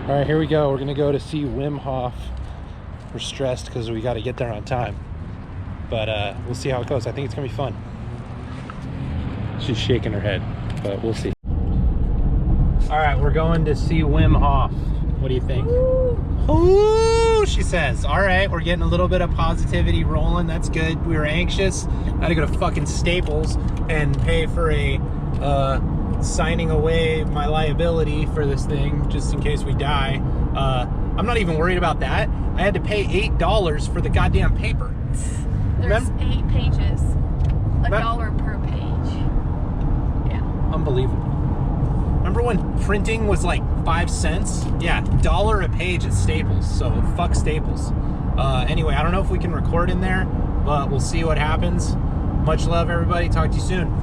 All right, here we go. We're gonna go to see Wim Hof. We're stressed because we got to get there on time, but we'll see how it goes. I think it's gonna be fun. She's shaking her head, but we'll see. All right, we're going to see Wim Hof. What do you think? Ooh, she says. All right, we're getting a little bit of positivity rolling. That's good. We were anxious. I had to go to fucking Staples and pay for a signing away my liability for this thing just in case we die. I'm not even worried about that. I had to pay $8 for the goddamn paper. There's 8 pages. $1 per page. Yeah. Unbelievable. Remember when printing was like 5 cents? Yeah, $1 a page at Staples. So fuck Staples. Anyway, I don't know if we can record in there, but we'll see what happens. Much love, everybody. Talk to you soon.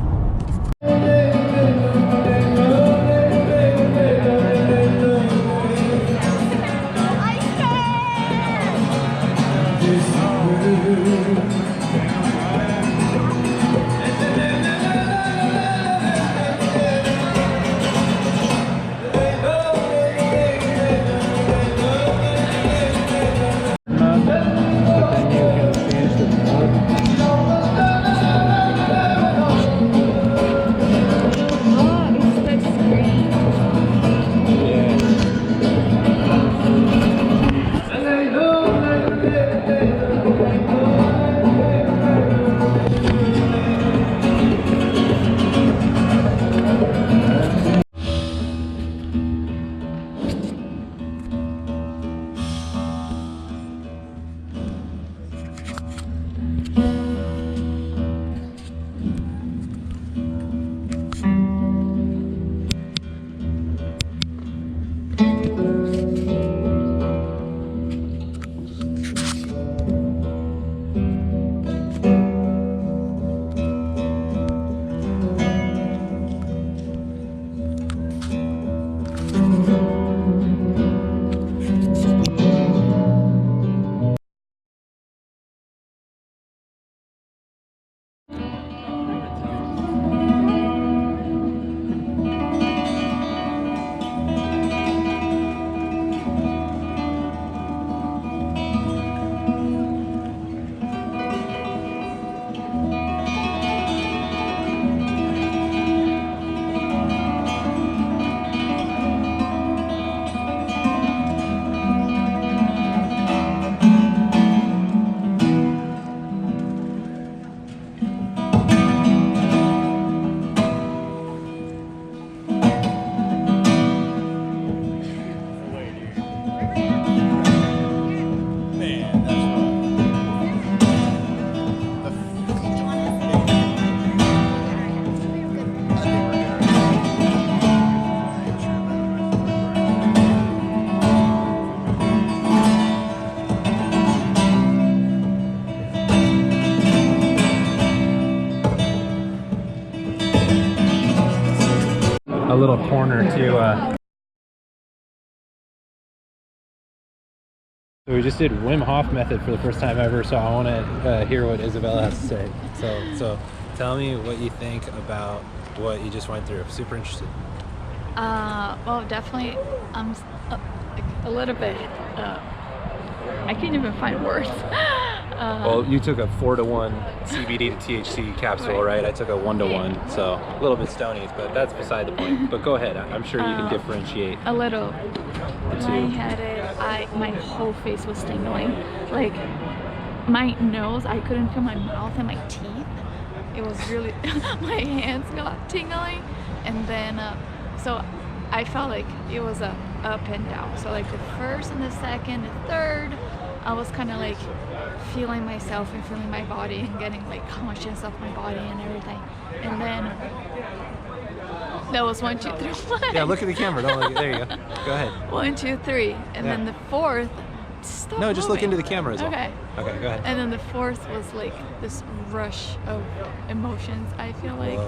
A little corner to so we just did Wim Hof Method for the first time ever, so I want to hear what Isabella has to say. So tell me what you think about what you just went through. Super interested. Well, definitely I'm a little bit I can't even find words. Well, you took a 4-to-1 CBD to THC capsule, right? I took a 1-to-1, so a little bit stony, but that's beside the point. But go ahead, I'm sure you can differentiate. A little. When I had it, my whole face was tingling. Like, my nose, I couldn't feel my mouth and my teeth. It was really, my hands got tingling. And then, so I felt like it was a up and down. So like the first and the second and third, I was kind of like feeling myself and feeling my body and getting like conscious of my body and everything. And then that was 1, 2, 3. Yeah, look at the camera. Don't look at, there you go. Go ahead. 1, 2, 3, and then the fourth. Stop no, just moving. look into the camera as well. Okay. Okay, go ahead. And then the fourth was like this rush of emotions. I feel like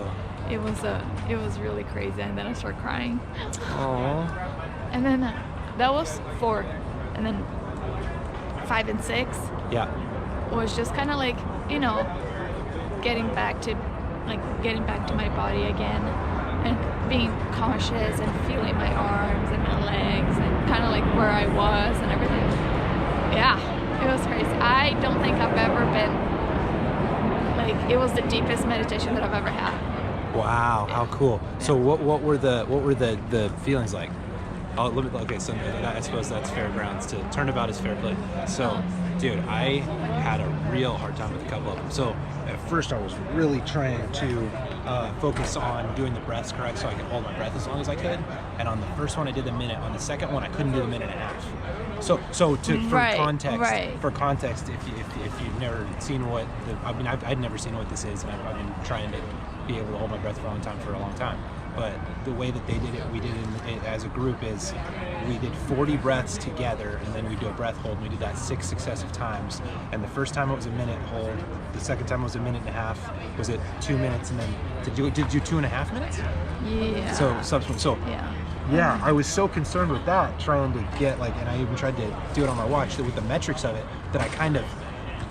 it was really crazy, and then I started crying. Aww. And then that was 4, and then 5 and 6. Yeah. Was just kind of like, you know, getting back to my body again, and being conscious and feeling my arms and my legs and kind of like where I was and everything. Yeah, it was crazy. I don't think I've ever been, like, it was the deepest meditation that I've ever had. Wow, how cool. Yeah. So what were the feelings like? Oh, okay, so I suppose that's fair grounds to turnabout is fair play. So, dude, I had a real hard time with a couple of them. So at first I was really trying to focus on doing the breaths correct so I could hold my breath as long as I could. And on the first one I did the minute. On the second one I couldn't do the minute and a half. So for context, if you've never seen what I'd never seen what this is, and I've been trying to be able to hold my breath for a long time. But the way that they did it, we did it as a group, is we did 40 breaths together, and then we do a breath hold, and we did that 6 successive times. And the first time it was a minute hold, the second time it was a minute and a half, was it 2 minutes, and then did you do 2.5 minutes? Yeah. So yeah, I was so concerned with that, trying to get and I even tried to do it on my watch, that with the metrics of it, that I kind of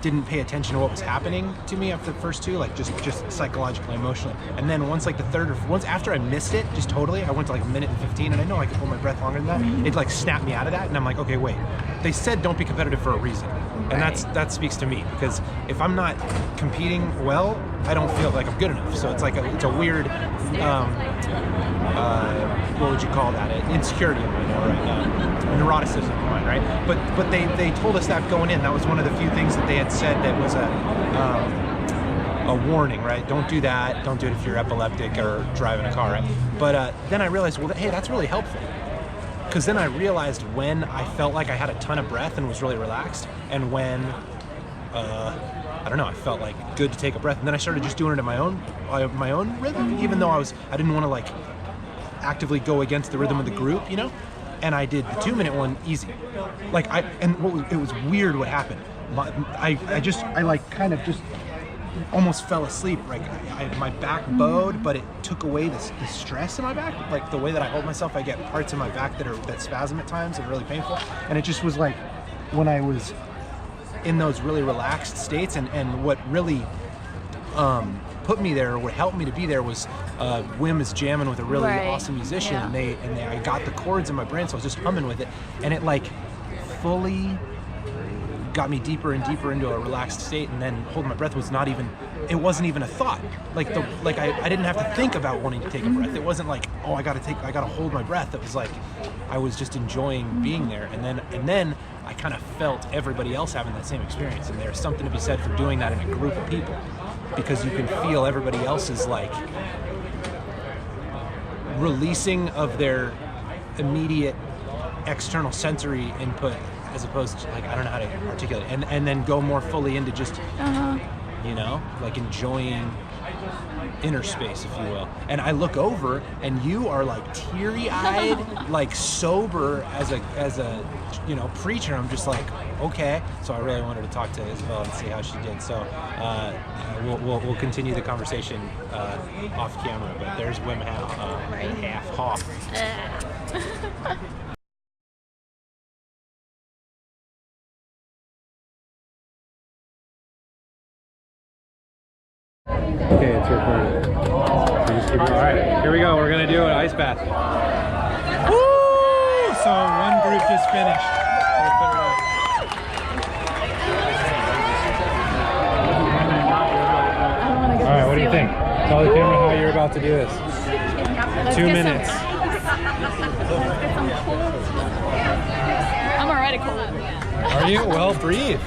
didn't pay attention to what was happening to me after the first two, just psychologically, emotionally. And then once the third once after I missed it, just totally, I went to a minute and 15, and I know I could hold my breath longer than that. It snapped me out of that, and I'm like, okay, wait. They said don't be competitive for a reason. And that speaks to me, because if I'm not competing well, I don't feel like I'm good enough. So it's it's a weird, what would you call that? Insecurity of mine, or neuroticism of mine, right? But they told us that going in. That was one of the few things that they had said that was a warning, right? Don't do that. Don't do it if you're epileptic or driving a car, right? But then I realized, well, hey, that's really helpful. Because then I realized when I felt like I had a ton of breath and was really relaxed, and when I don't know, I felt good to take a breath, and then I started just doing it in my own rhythm, even though I didn't want to actively go against the rhythm of the group, And I did the 2-minute one easy. It was weird what happened. I kind of just almost fell asleep. My back bowed, but it took away the stress in my back. The way that I hold myself, I get parts in my back that spasm at times and really painful. And it just was when I was in those really relaxed states, and what really put me there, or what helped me to be there, was Wim is jamming with a really awesome musician, and I got the chords in my brain, so I was just humming with it, and it fully got me deeper and deeper into a relaxed state. And then holding my breath wasn't even a thought. I didn't have to think about wanting to take a breath. It wasn't I gotta hold my breath. It was I was just enjoying being there, and then I kind of felt everybody else having that same experience. And there's something to be said for doing that in a group of people, because you can feel everybody else's releasing of their immediate external sensory input, as opposed to I don't know how to articulate it, and then go more fully into just enjoying inner space, if you will. And I look over, and you are teary-eyed, sober as a preacher. I'm just okay. So I really wanted to talk to Isabel and see how she did. So we'll continue the conversation off camera. But there's Wim Hof. Okay, it's recording. Alright, here we go. We're gonna do an ice bath. Woo! So one group just finished. Alright, what do you think? Tell the camera how you're about to do this. 2 minutes. I'm already cold. Are you? Well, breathe.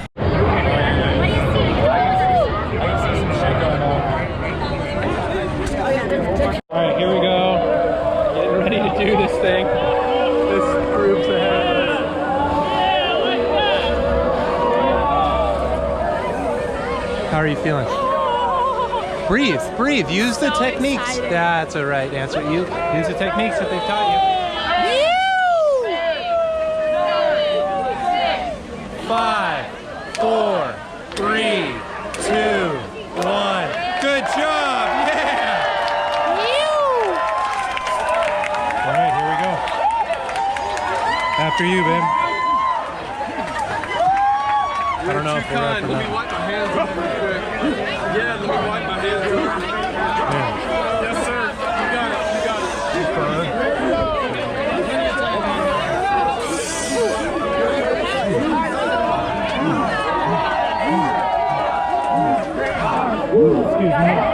Alright, here we go. Getting ready to do this thing. This group's ahead of us. How are you feeling? Breathe. Use the techniques. Excited. That's the right answer. You use the techniques that they've taught you. 5, 4, 3, 2, 1. Good job. Yeah. All right, here we go. After you, babe. I don't know if we're up or not. Let me wipe my hands real quick. Yeah, let me wipe my hands real quick. Yeah. Yes, sir. You got it. You got it.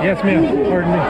Yes, ma'am. Pardon me.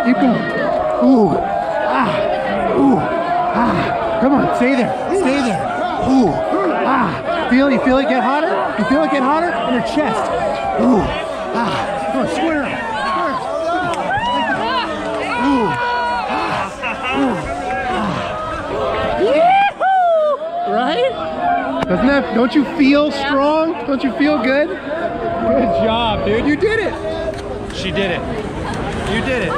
Keep going. Ooh. Ah. Ooh. Ah. Come on, stay there. Stay there. Ooh. Ah. You feel it get hotter? You feel it get hotter? In your chest. Ooh. Ah. Come on, square up. Ooh. Ah. Right? Doesn't that, don't you feel strong? Don't you feel good? Good job, dude. You did it. She did it. You did it.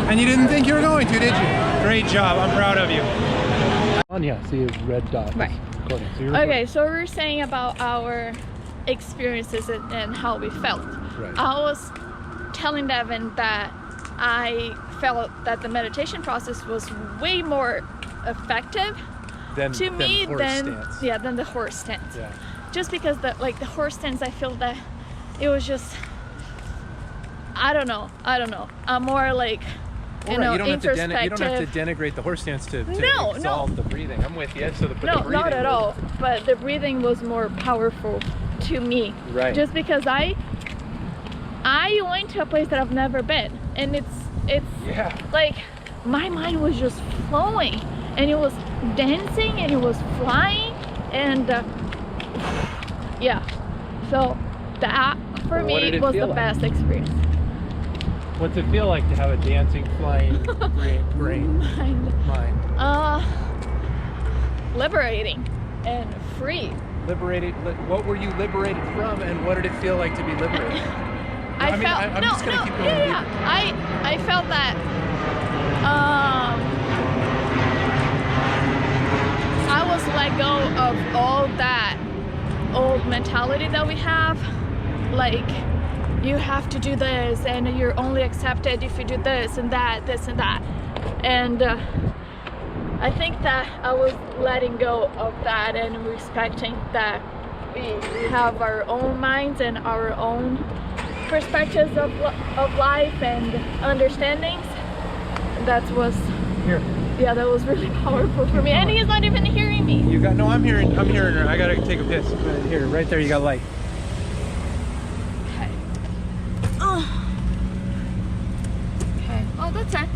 And you didn't think you were going to, did you? Great job. I'm proud of you. Anya, see a red dot. Right. So okay, so we were saying about our experiences and how we felt. Right. I was telling Devin that I felt that the meditation process was way more effective than the horse stance. Yeah. Just because the horse stance, I feel that it was just, I don't know. I'm more like, you know, you don't introspective. You don't have to denigrate the horse stance to exalt the breathing. I'm with you. So the breathing not at all. But the breathing was more powerful to me. Right. Just because I went to a place that I've never been, and it's like my mind was just flowing, and it was dancing, and it was flying, and yeah. So that for me was the best experience. What's it feel like to have a dancing, flying brain? Mind. Liberating and free. Liberated. What were you liberated from, and what did it feel like to be liberated? I'm just gonna keep going. Yeah. I felt that let go of all that old mentality that we have, like you have to do this and you're only accepted if you do this and that, and I think that I was letting go of that and respecting that we have our own minds and our own perspectives of life and understandings. That was Here. Yeah, that was really powerful for me, and he's not even hearing me. You got no. I'm hearing her. I gotta take a piss. Here, right there. You got light. Okay. Okay. Oh, that's it.